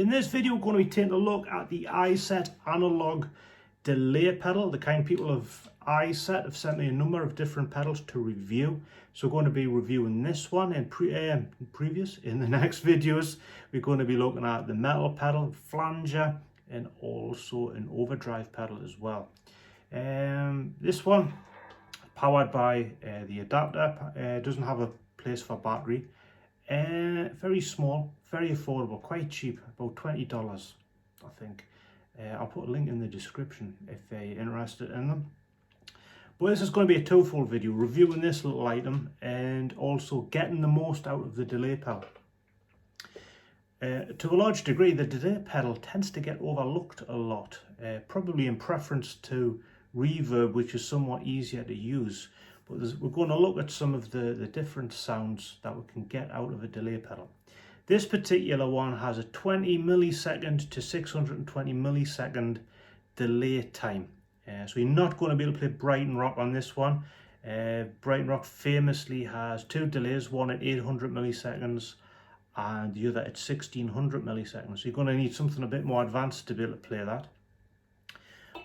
In this video, we're going to be taking a look at the iSet analog delay pedal. The kind people of iSet have sent me a number of different pedals to review. So we're going to be reviewing this one in the next videos. We're going to be looking at the metal pedal, flanger, and also an overdrive pedal as well. This one, powered by the adapter, doesn't have a place for battery. Very small, very affordable, quite cheap, about $20 I think. I'll put a link in the description if you're interested in them. But this is going to be a twofold video, reviewing this little item and also getting the most out of the delay pedal. To a large degree, the delay pedal tends to get overlooked a lot, probably in preference to Reverb, which is somewhat easier to use. But we're going to look at some of the different sounds that we can get out of a delay pedal. This particular one has a 20 millisecond to 620 millisecond delay time. So you're not going to be able to play Brighton Rock on this one. Brighton Rock famously has two delays, one at 800 milliseconds and the other at 1600 milliseconds. So you're going to need something a bit more advanced to be able to play that.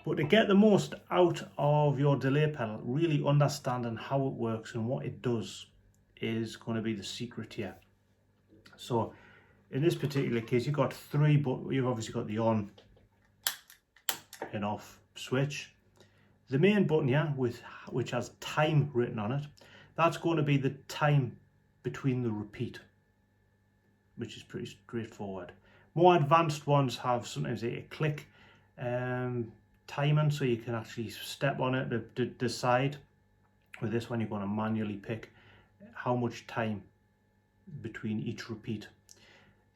But to get the most out of your delay pedal, really understanding how it works and what it does is going to be the secret here. So in this particular case, you've got three, but you've obviously got the on and off switch. The main button here, which has time written on it, that's going to be the time between the repeat, which is pretty straightforward. More advanced ones have sometimes a click timing, so you can actually step on it to decide. With this one, you're going to manually pick how much time between each repeat.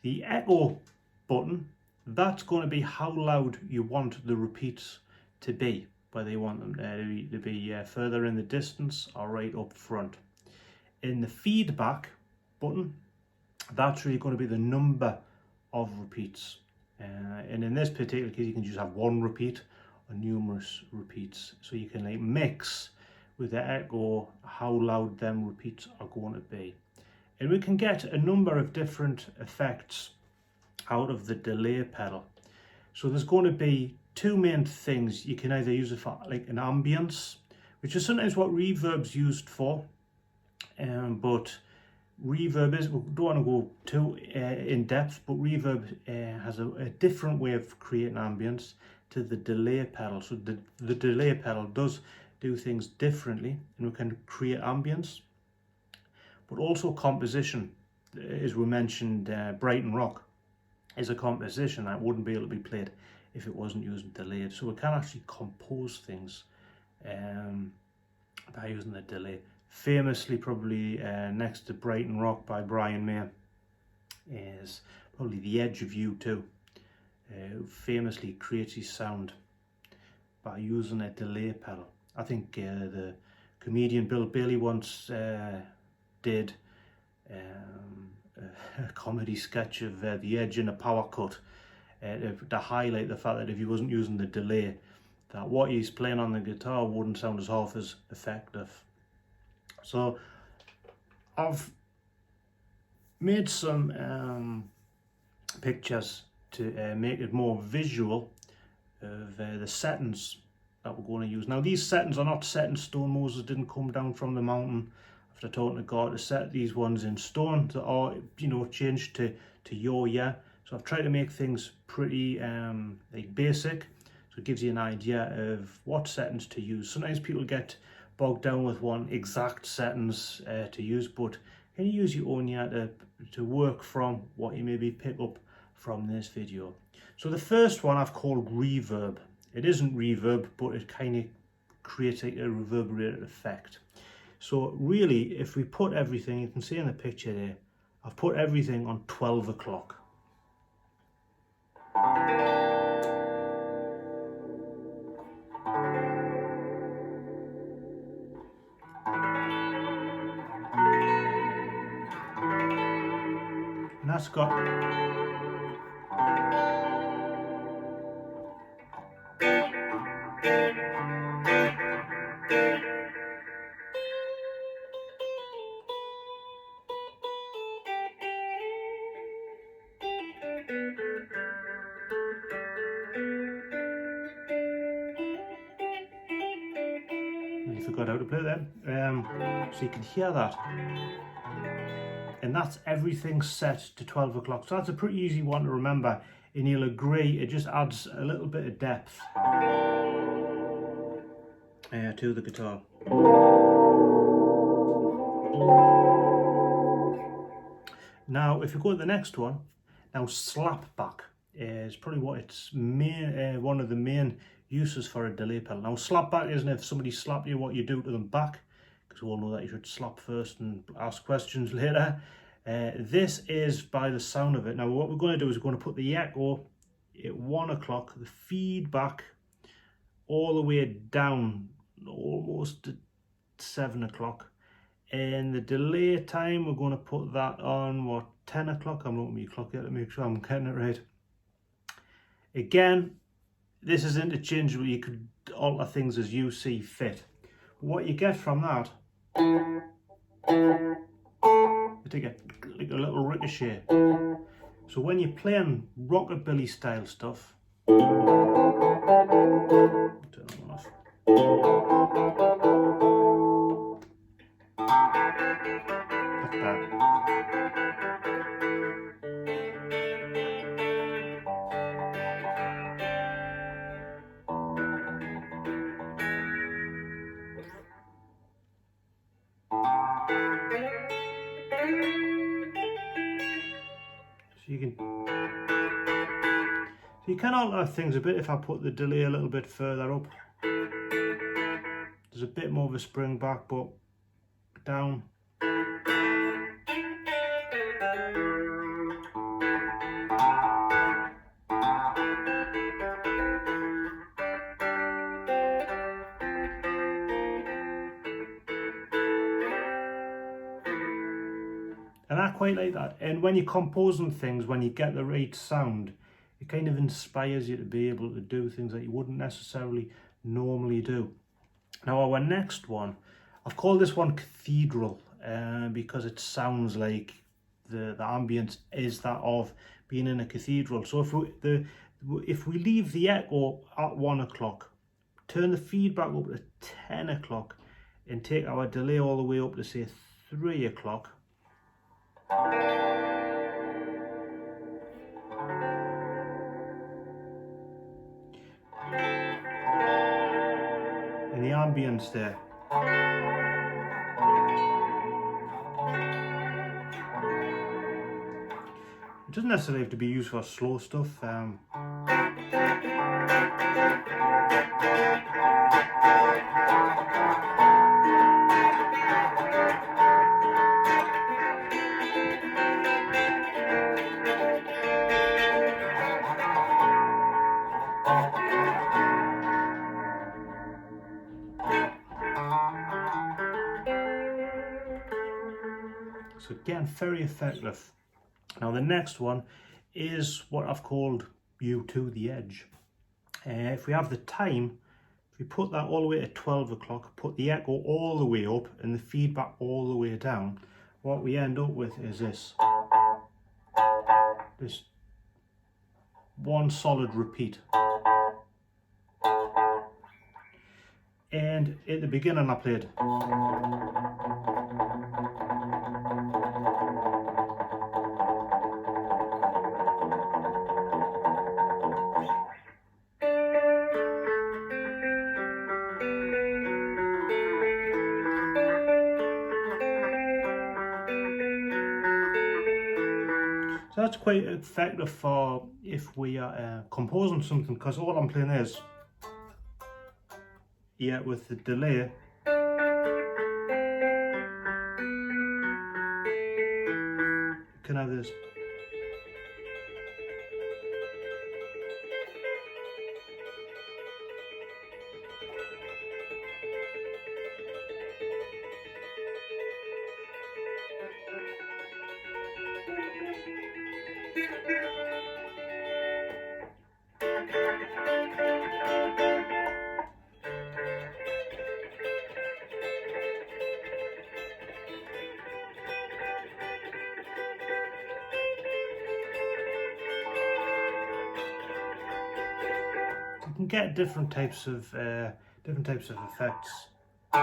The echo button, that's going to be how loud you want the repeats to be, whether you want them to be further in the distance or right up front. In the feedback button, that's really going to be the number of repeats. And in this particular case, you can just have one repeat or numerous repeats. So you can like mix with the echo how loud them repeats are going to be. And we can get a number of different effects out of the delay pedal. So there's going to be two main things. You can either use it for like an ambience, which is sometimes what reverb's used for, but reverb is, we don't want to go too in depth, but reverb has a different way of creating ambience to the delay pedal. So the delay pedal does do things differently, and we can create ambience, but also composition. As we mentioned, Brighton Rock is a composition that wouldn't be able to be played if it wasn't using delayed. So we can actually compose things by using the delay. Famously, probably next to Brighton Rock by Brian May is probably The Edge of You Too, who famously creates his sound by using a delay pedal. I think the comedian Bill Bailey once did a comedy sketch of The Edge in a power cut to highlight the fact that if he wasn't using the delay, that what he's playing on the guitar wouldn't sound as half as effective. So I've made some pictures to make it more visual of the settings that we're going to use. Now these settings are not set in stone. Moses didn't come down from the mountain after talking to God to set these ones in stone. That are, you know, changed to your ear. So I've tried to make things pretty like basic, so it gives you an idea of what settings to use. Sometimes people get bogged down with one exact settings to use, but can you use your own ear to work from what you maybe pick up from this video. So the first one I've called reverb. It isn't reverb, but it kind of creates a reverberated effect. So really, if we put everything, you can see in the picture there, I've put everything on 12 o'clock. And that's got completely forgot how to play them. So you can hear that. And that's everything set to 12 o'clock. So that's a pretty easy one to remember. And you'll agree, it just adds a little bit of depth to the guitar. Now, if you go to the next one, now slapback is probably what its main, one of the main uses for a delay pedal. Now, slapback isn't if somebody slapped you, what you do to them back, because we all know that you should slap first and ask questions later. This is by the sound of it. Now, what we're going to do is we're going to put the echo at 1 o'clock, the feedback all the way down almost at 7 o'clock. And the delay time, we're going to put that on, what, 10 o'clock? I'm looking at my clock here to make sure I'm getting it right. Again, this is interchangeable. You could alter things as you see fit. What you get from that, you take like a little ricochet. So when you're playing rockabilly style stuff, turn that one off. Like that. So you can alter things a bit if I put the delay a little bit further up. There's a bit more of a spring back, but down. And I quite like that. And when you're composing things, when you get the right sound, it kind of inspires you to be able to do things that you wouldn't necessarily normally do. Now, our next one, I've called this one Cathedral because it sounds like the ambient is that of being in a cathedral. So if we leave the echo at 1 o'clock, turn the feedback up to 10 o'clock, and take our delay all the way up to say 3 o'clock. And the ambience there. It doesn't necessarily have to be used for slow stuff. So again, very effective. Now the next one is what I've called You to the Edge. If we have the time, if we put that all the way to 12 o'clock, put the echo all the way up and the feedback all the way down, what we end up with is this one solid repeat. And at the beginning I played. So that's quite effective for if we are composing something, because all I'm playing is, yeah, with the delay. You can have this. You can get different types of effects So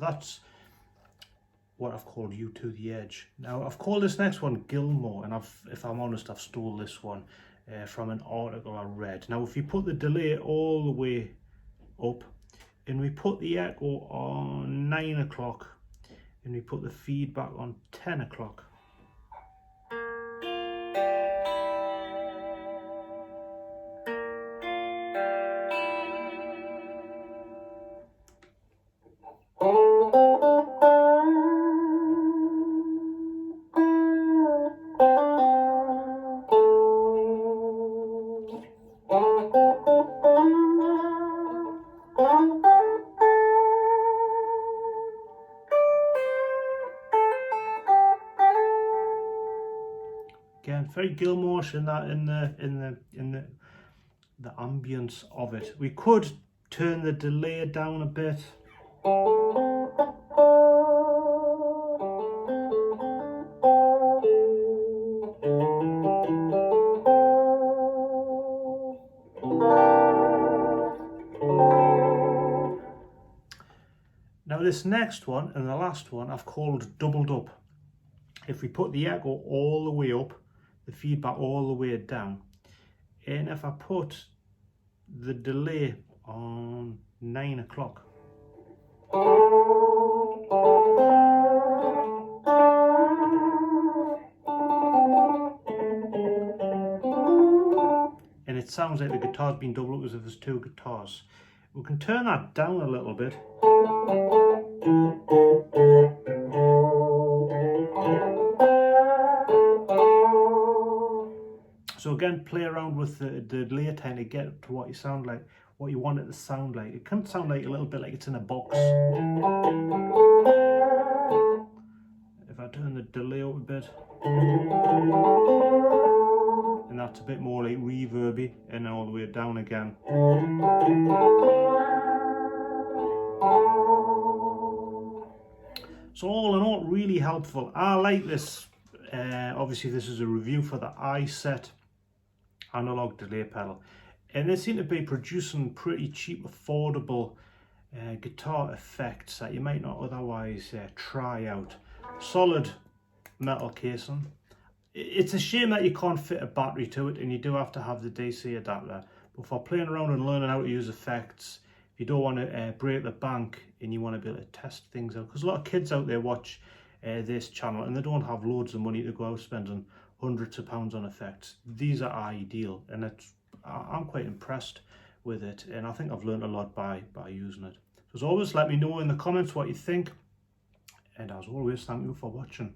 that's what I've called You to the Edge. Now I've called this next one Gilmour, and if I'm honest, I've stole this one from an article I read. Now if you put the delay all the way up, and we put the echo on 9 o'clock, and we put the feedback on 10 o'clock, again very Gilmour in that the ambience of it. We could turn the delay down a bit. Now this next one and the last one I've called doubled up. If we put the echo all the way up, the feedback all the way down, and if I put the delay on 9 o'clock, and it sounds like the guitar's been doubled up as if there's two guitars. We can turn that down a little bit. So again, play around with the delay time to get to what you sound like, what you want it to sound like. It can sound like a little bit like it's in a box. If I turn the delay up a bit, and that's a bit more like reverby, and then all the way down again. So all in all, really helpful. I like this. Obviously this is a review for the iSet analog delay pedal, and they seem to be producing pretty cheap, affordable guitar effects that you might not otherwise try out. Solid metal casing. It's a shame that you can't fit a battery to it, and you do have to have the DC adapter, but for playing around and learning how to use effects, if you don't want to break the bank and you want to be able to test things out, because a lot of kids out there watch this channel and they don't have loads of money to go out spending hundreds of pounds on effects. These are ideal, and I'm quite impressed with it, and I think I've learned a lot by using it. So as always, let me know in the comments what you think, and as always, thank you for watching.